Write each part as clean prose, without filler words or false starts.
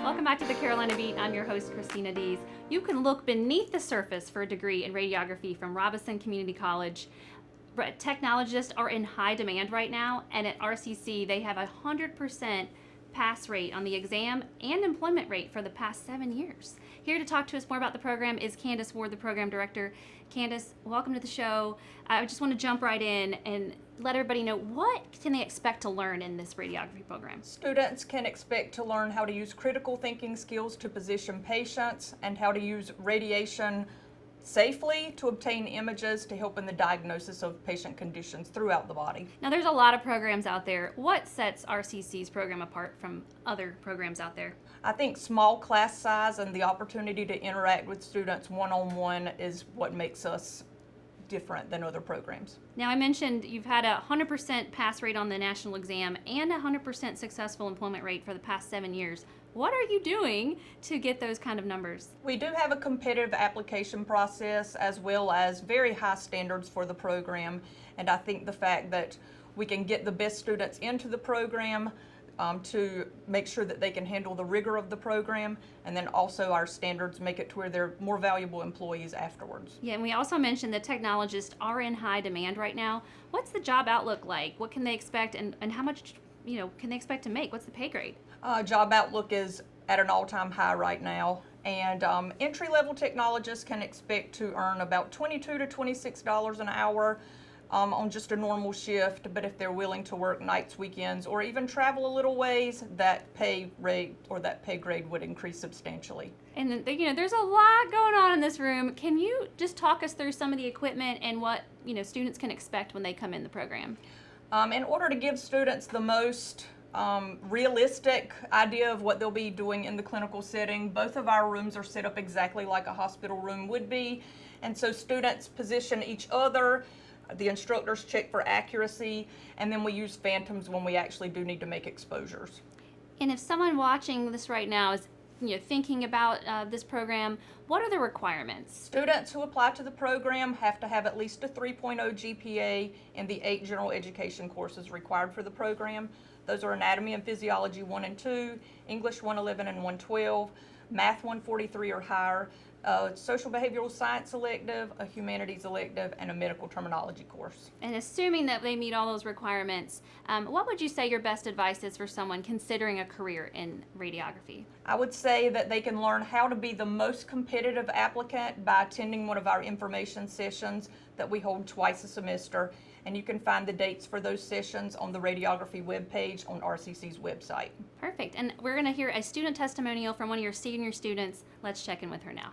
Welcome back to the Carolina Beat. I'm your host, Christina Dees. You can look beneath the surface for a degree in radiography from Robeson Community College. Technologists are in high demand right now, and at RCC they have 100% pass rate on the exam and employment rate for the past 7 years. Here to talk to us more about the program is Candace Ward, the program director. Candace, welcome to the show. I just want to jump right in and let everybody know, what can they expect to learn in this radiography program? Students can expect to learn how to use critical thinking skills to position patients and how to use radiation safely to obtain images to help in the diagnosis of patient conditions throughout the body. Now, there's a lot of programs out there. What sets RCC's program apart from other programs out there? I think small class size and the opportunity to interact with students one-on-one is what makes us different than other programs. Now, I mentioned you've had a 100% pass rate on the national exam and a 100% successful employment rate for the past 7 years. What are you doing to get those kind of numbers? We do have a competitive application process as well as very high standards for the program, and I think the fact that we can get the best students into the program to make sure that they can handle the rigor of the program, and then also our standards make it to where they're more valuable employees afterwards. Yeah, and we also mentioned that technologists are in high demand right now. What's the job outlook like? What can they expect, and how much can they expect to make? What's the pay grade? Job outlook is at an all-time high right now, and entry-level technologists can expect to earn about $22 to $26 an hour on just a normal shift, but if they're willing to work nights, weekends, or even travel a little ways, that pay rate or that pay grade would increase substantially. And there's a lot going on in this room. Can you just talk us through some of the equipment and what students can expect when they come in the program? In order to give students the most realistic idea of what they'll be doing in the clinical setting, both of our rooms are set up exactly like a hospital room would be, and so students position each other. The instructors check for accuracy, and then we use phantoms when we actually do need to make exposures. And if someone watching this right now is thinking about this program, what are the requirements? Students who apply to the program have to have at least a 3.0 GPA in the 8 general education courses required for the program. Those are Anatomy and Physiology 1 and 2, English 111 and 112, Math 143 or higher, Social Behavioral Science elective, a Humanities elective, and a Medical Terminology course. And assuming that they meet all those requirements, what would you say your best advice is for someone considering a career in radiography? I would say that they can learn how to be the most competitive applicant by attending one of our information sessions that we hold twice a semester, and you can find the dates for those sessions on the radiography webpage on RCC's website. Perfect. And we're going to hear a student testimonial from one of your senior students. Let's check in with her now.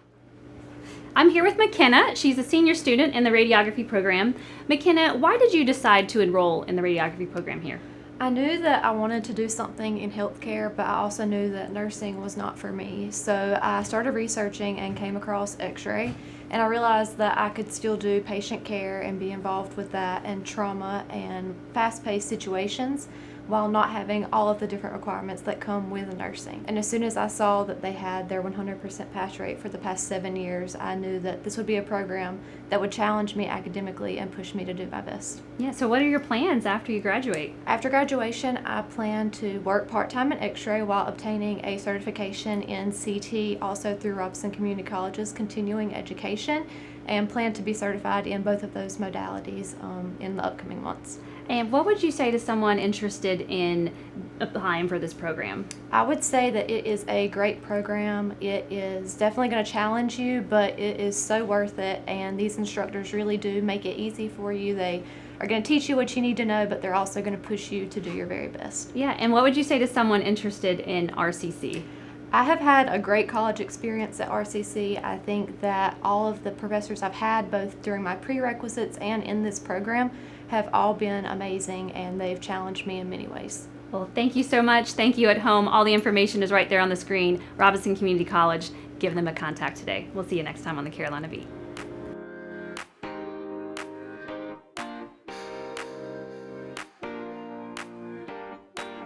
I'm here with McKenna. She's a senior student in the radiography program. McKenna, why did you decide to enroll in the radiography program here? I knew that I wanted to do something in healthcare, but I also knew that nursing was not for me. So I started researching and came across X-ray, and I realized that I could still do patient care and be involved with that and trauma and fast-paced situations while not having all of the different requirements that come with nursing. And as soon as I saw that they had their 100% pass rate for the past 7 years, I knew that this would be a program that would challenge me academically and push me to do my best. Yeah, so what are your plans after you graduate? After graduation, I plan to work part-time in X-ray while obtaining a certification in CT, also through Robeson Community College's continuing education, and plan to be certified in both of those modalities in the upcoming months. And what would you say to someone interested in applying for this program? I would say that it is a great program. It is definitely going to challenge you, but it is so worth it, and these instructors really do make it easy for you. They are going to teach you what you need to know, but they're also going to push you to do your very best. Yeah, and what would you say to someone interested in RCC? I have had a great college experience at RCC. I think that all of the professors I've had, both during my prerequisites and in this program, have all been amazing, and they've challenged me in many ways. Well, thank you so much. Thank you at home. All the information is right there on the screen. Robeson Community College. Give them a contact today. We'll see you next time on the Carolina Beat.